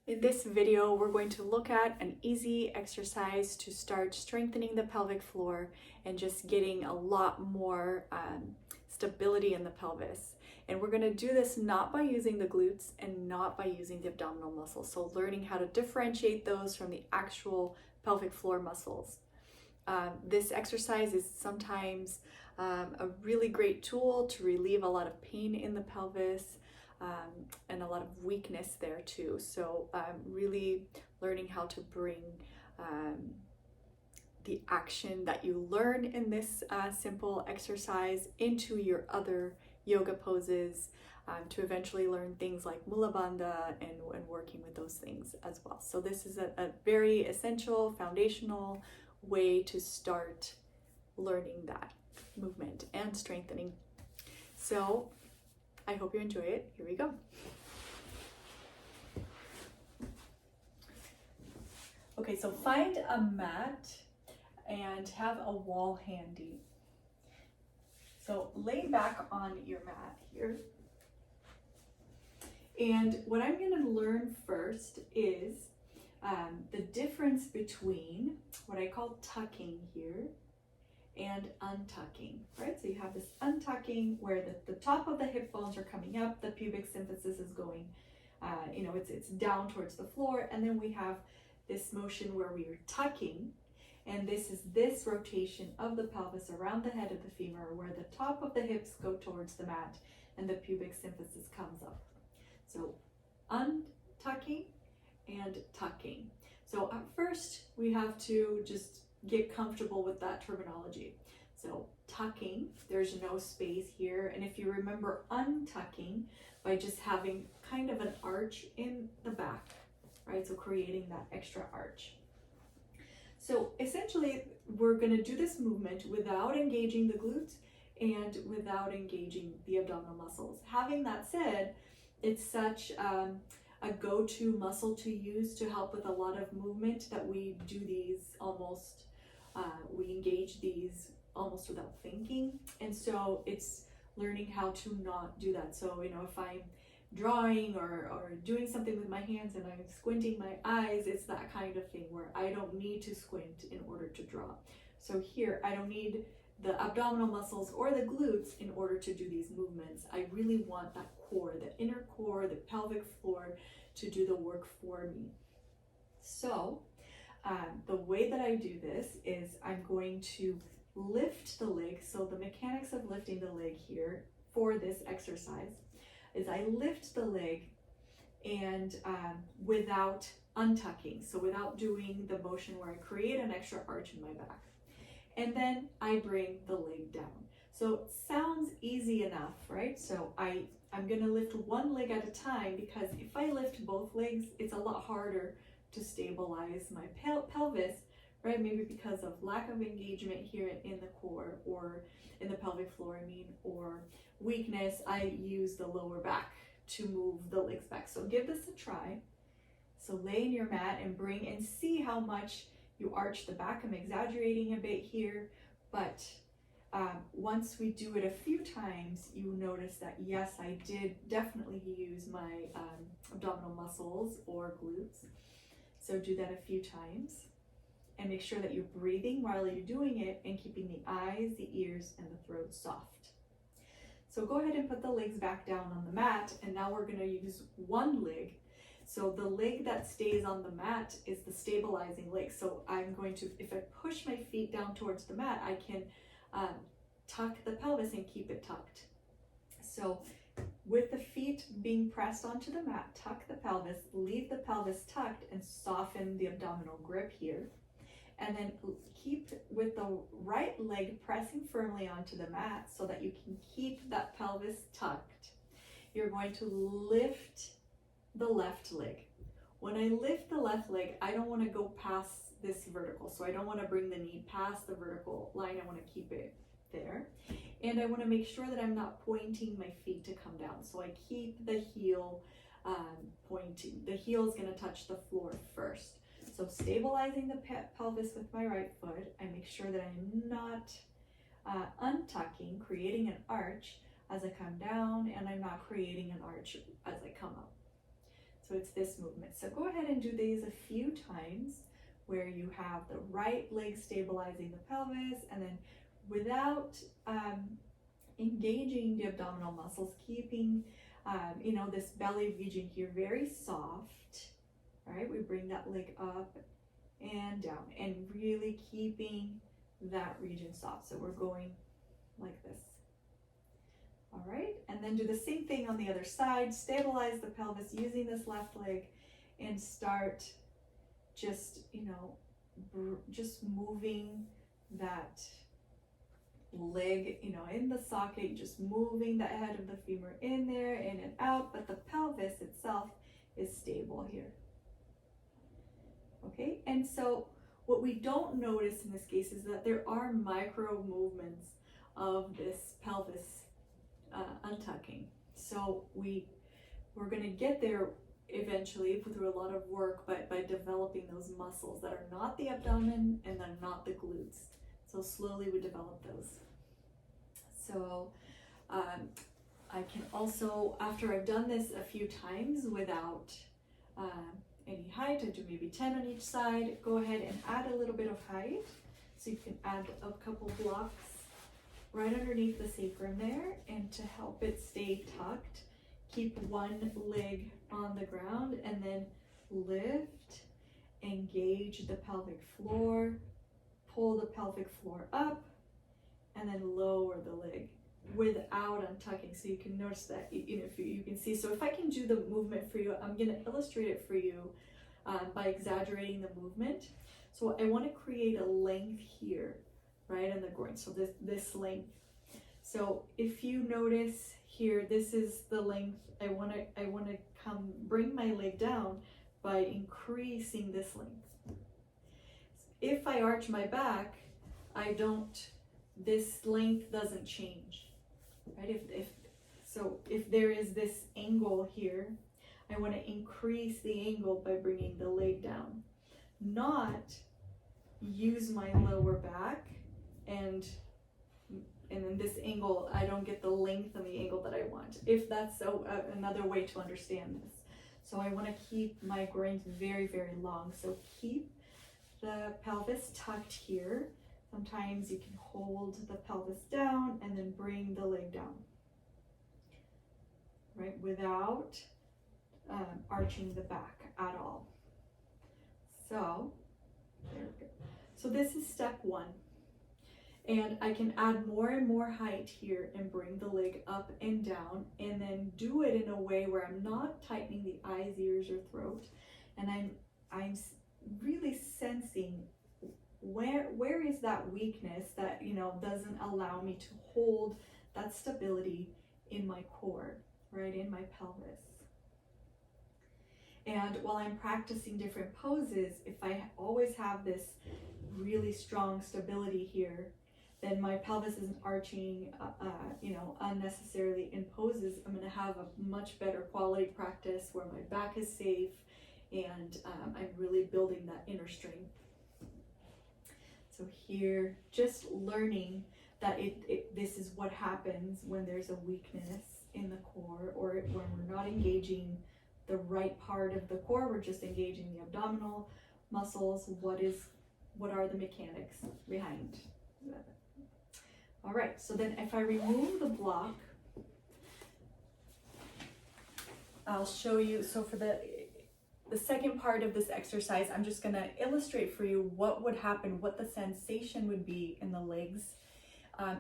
In this video, we're going to look at an easy exercise to start strengthening the pelvic floor and just getting a lot more stability in the pelvis. And we're going to do this not by using the glutes and not by using the abdominal muscles. So learning how to differentiate those from the actual pelvic floor muscles. This exercise is sometimes a really great tool to relieve a lot of pain in the pelvis. And a lot of weakness there too. So really learning how to bring the action that you learn in this simple exercise into your other yoga poses to eventually learn things like Mula Bandha and working with those things as well. So this is a very essential, foundational way to start learning that movement and strengthening. So I hope you enjoy it. Here we go. Okay, so find a mat and have a wall handy. So lay back on your mat here. And what I'm going to learn first is the difference between what I call tucking here and untucking, right? So you have this untucking where the top of the hip bones are coming up, the pubic symphysis is going, it's down towards the floor, and then we have this motion where we are tucking, and this is this rotation of the pelvis around the head of the femur where the top of the hips go towards the mat and the pubic symphysis comes up. So untucking and tucking. So at first we have to just get comfortable with that terminology. So tucking, there's no space here. And if you remember untucking, by just having kind of an arch in the back, right? So creating that extra arch. So essentially, we're going to do this movement without engaging the glutes and without engaging the abdominal muscles. Having that said, it's such a go-to muscle to use to help with a lot of movement that we do these we engage these almost without thinking. And so it's learning how to not do that. So, if I'm drawing or doing something with my hands and I'm squinting my eyes, it's that kind of thing where I don't need to squint in order to draw. So here, I don't need the abdominal muscles or the glutes in order to do these movements. I really want that core, the inner core, the pelvic floor to do the work for me. So the way that I do this is I'm going to lift the leg. So the mechanics of lifting the leg here for this exercise is I lift the leg and without untucking. So without doing the motion where I create an extra arch in my back. And then I bring the leg down. So it sounds easy enough, right? So I'm gonna lift one leg at a time, because if I lift both legs, it's a lot harder to stabilize my pelvis, right? Maybe because of lack of engagement here in the core or in the pelvic floor, or weakness, I use the lower back to move the legs back. So give this a try. So lay in your mat and bring and see how much you arch the back. I'm exaggerating a bit here, but once we do it a few times, you notice that yes, I did definitely use my abdominal muscles or glutes. So do that a few times and make sure that you're breathing while you're doing it and keeping the eyes, the ears, and the throat soft. So go ahead and put the legs back down on the mat, and now we're going to use one leg. So the leg that stays on the mat is the stabilizing leg. So I'm going to, if I push my feet down towards the mat, I can tuck the pelvis and keep it tucked. So with the feet being pressed onto the mat, tuck the pelvis, leave the pelvis tucked, and soften the abdominal grip here. And then keep with the right leg pressing firmly onto the mat so that you can keep that pelvis tucked. You're going to lift the left leg. When I lift the left leg, I don't want to go past this vertical. So I don't want to bring the knee past the vertical line. I want to keep it there. And I want to make sure that I'm not pointing my feet to come down. So I keep the heel pointing. The heel is going to touch the floor first. So stabilizing the pelvis with my right foot, I make sure that I'm not untucking, creating an arch as I come down, and I'm not creating an arch as I come up. So it's this movement. So go ahead and do these a few times where you have the right leg stabilizing the pelvis, and then without engaging the abdominal muscles, keeping this belly region here very soft. All right, we bring that leg up and down, and really keeping that region soft. So we're going like this. All right, and then do the same thing on the other side. Stabilize the pelvis using this left leg, and start just, just moving that leg, in the socket, just moving the head of the femur in there, in and out, but the pelvis itself is stable here. Okay, and so what we don't notice in this case is that there are micro movements of this pelvis untucking. So we're going to get there eventually through a lot of work, but by developing those muscles that are not the abdomen and they're not the glutes. So slowly we develop those. So I can also, after I've done this a few times without any height, I do maybe 10 on each side, go ahead and add a little bit of height. So you can add a couple blocks right underneath the sacrum there, and to help it stay tucked, keep one leg on the ground, and then lift, engage the pelvic floor, pull the pelvic floor up, and then lower the leg without untucking. So you can notice that, if you can see. So if I can do the movement for you, I'm going to illustrate it for you by exaggerating the movement. So I want to create a length here, right in the groin. So this length. So if you notice here, this is the length. I want to bring my leg down by increasing this length. If I arch my back, this length doesn't change, right? If there is this angle here, I want to increase the angle by bringing the leg down, not use my lower back and then this angle, I don't get the length and the angle that I want, if that's another way to understand this. So I want to keep my groins very, very long. So keep the pelvis tucked here. Sometimes you can hold the pelvis down and then bring the leg down, right, without arching the back at all. So there we go. So this is step one. And I can add more and more height here and bring the leg up and down, and then do it in a way where I'm not tightening the eyes, ears, or throat. And I'm really sensing where is that weakness that doesn't allow me to hold that stability in my core, right, in my pelvis. And while I'm practicing different poses, if I always have this really strong stability here, then my pelvis isn't arching unnecessarily in poses. I'm going to have a much better quality practice where my back is safe, and I'm really building that inner strength. So here, just learning that this is what happens when there's a weakness in the core, or when we're not engaging the right part of the core, we're just engaging the abdominal muscles. What are the mechanics behind that? All right, so then if I remove the block, I'll show you. So for the second part of this exercise, I'm just gonna illustrate for you what would happen, what the sensation would be in the legs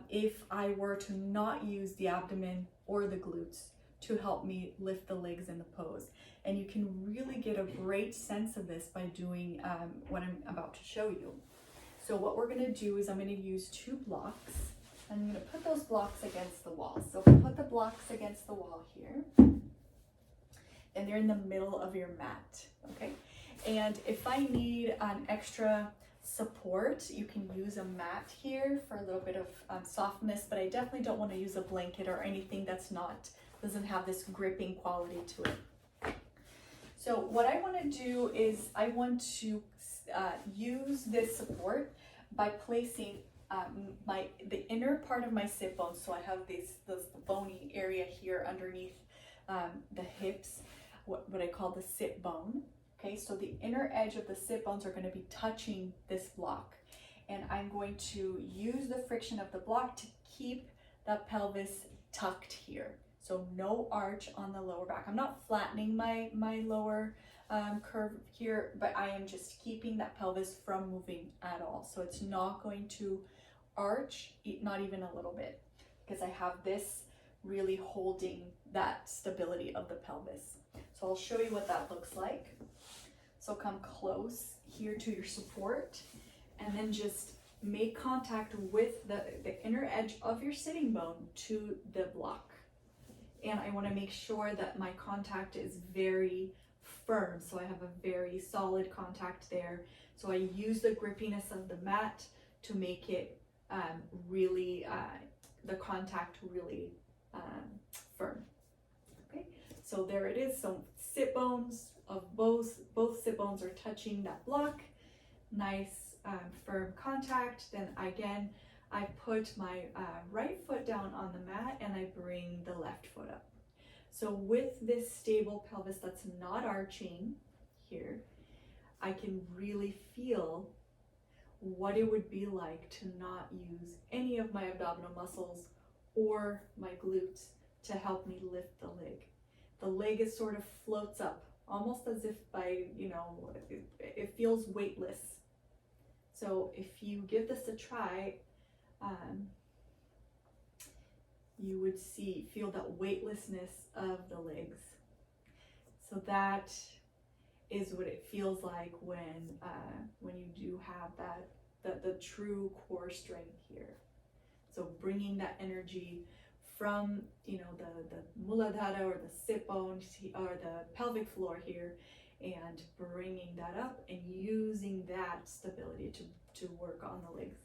if I were to not use the abdomen or the glutes to help me lift the legs in the pose. And you can really get a great sense of this by doing what I'm about to show you. So what we're gonna do is I'm gonna use 2 blocks. I'm gonna put those blocks against the wall. So put the blocks against the wall here, and they're in the middle of your mat, okay? And if I need an extra support, you can use a mat here for a little bit of softness, but I definitely don't want to use a blanket or anything doesn't have this gripping quality to it. So what I want to do is I want to use this support by placing the inner part of my sit bones. So I have this bony area here underneath the hips. what I call the sit bone. Okay, so the inner edge of the sit bones are going to be touching this block. And I'm going to use the friction of the block to keep the pelvis tucked here. So no arch on the lower back. I'm not flattening my lower curve here, but I am just keeping that pelvis from moving at all. So it's not going to arch, not even a little bit, because I have this really holding that stability of the pelvis. So I'll show you what that looks like. So come close here to your support, and then just make contact with the inner edge of your sitting bone to the block. And I want to make sure that my contact is very firm, so I have a very solid contact there. So I use the grippiness of the mat to make it really, the contact really firm. Okay, so there it is. So sit bones of both sit bones are touching that block. Nice firm contact. Then again, I put my right foot down on the mat and I bring the left foot up. So with this stable pelvis that's not arching here, I can really feel what it would be like to not use any of my abdominal muscles or my glutes to help me lift the leg. The leg is sort of floats up, almost as if by, it feels weightless. So if you give this a try, you would feel that weightlessness of the legs. So that is what it feels like when you do have the true core strength here. So bringing that energy from the muladhara or the sit bone or the pelvic floor here, and bringing that up and using that stability to work on the legs.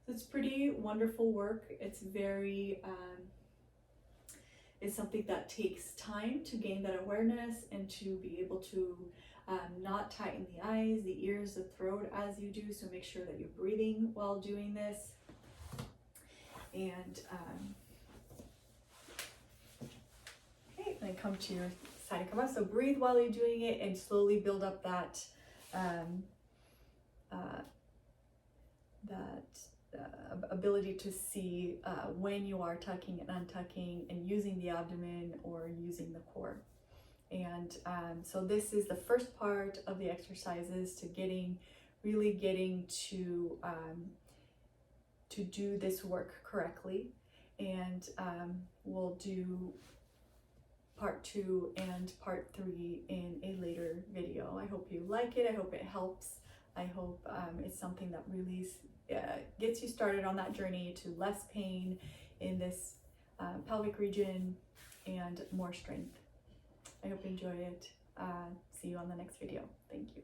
So it's pretty wonderful work. It's very it's something that takes time to gain that awareness and to be able to not tighten the eyes, the ears, the throat as you do. So make sure that you're breathing while doing this. And okay, then come to your Sadhikava. So breathe while you're doing it and slowly build up that ability to see when you are tucking and untucking and using the abdomen or using the core. And so this is the first part of the exercises to really getting to do this work correctly. And we'll do part 2 and part 3 in a later video. I hope you like it. I hope it helps. I hope it's something that really gets you started on that journey to less pain in this pelvic region and more strength. I hope you enjoy it. See you on the next video. Thank you.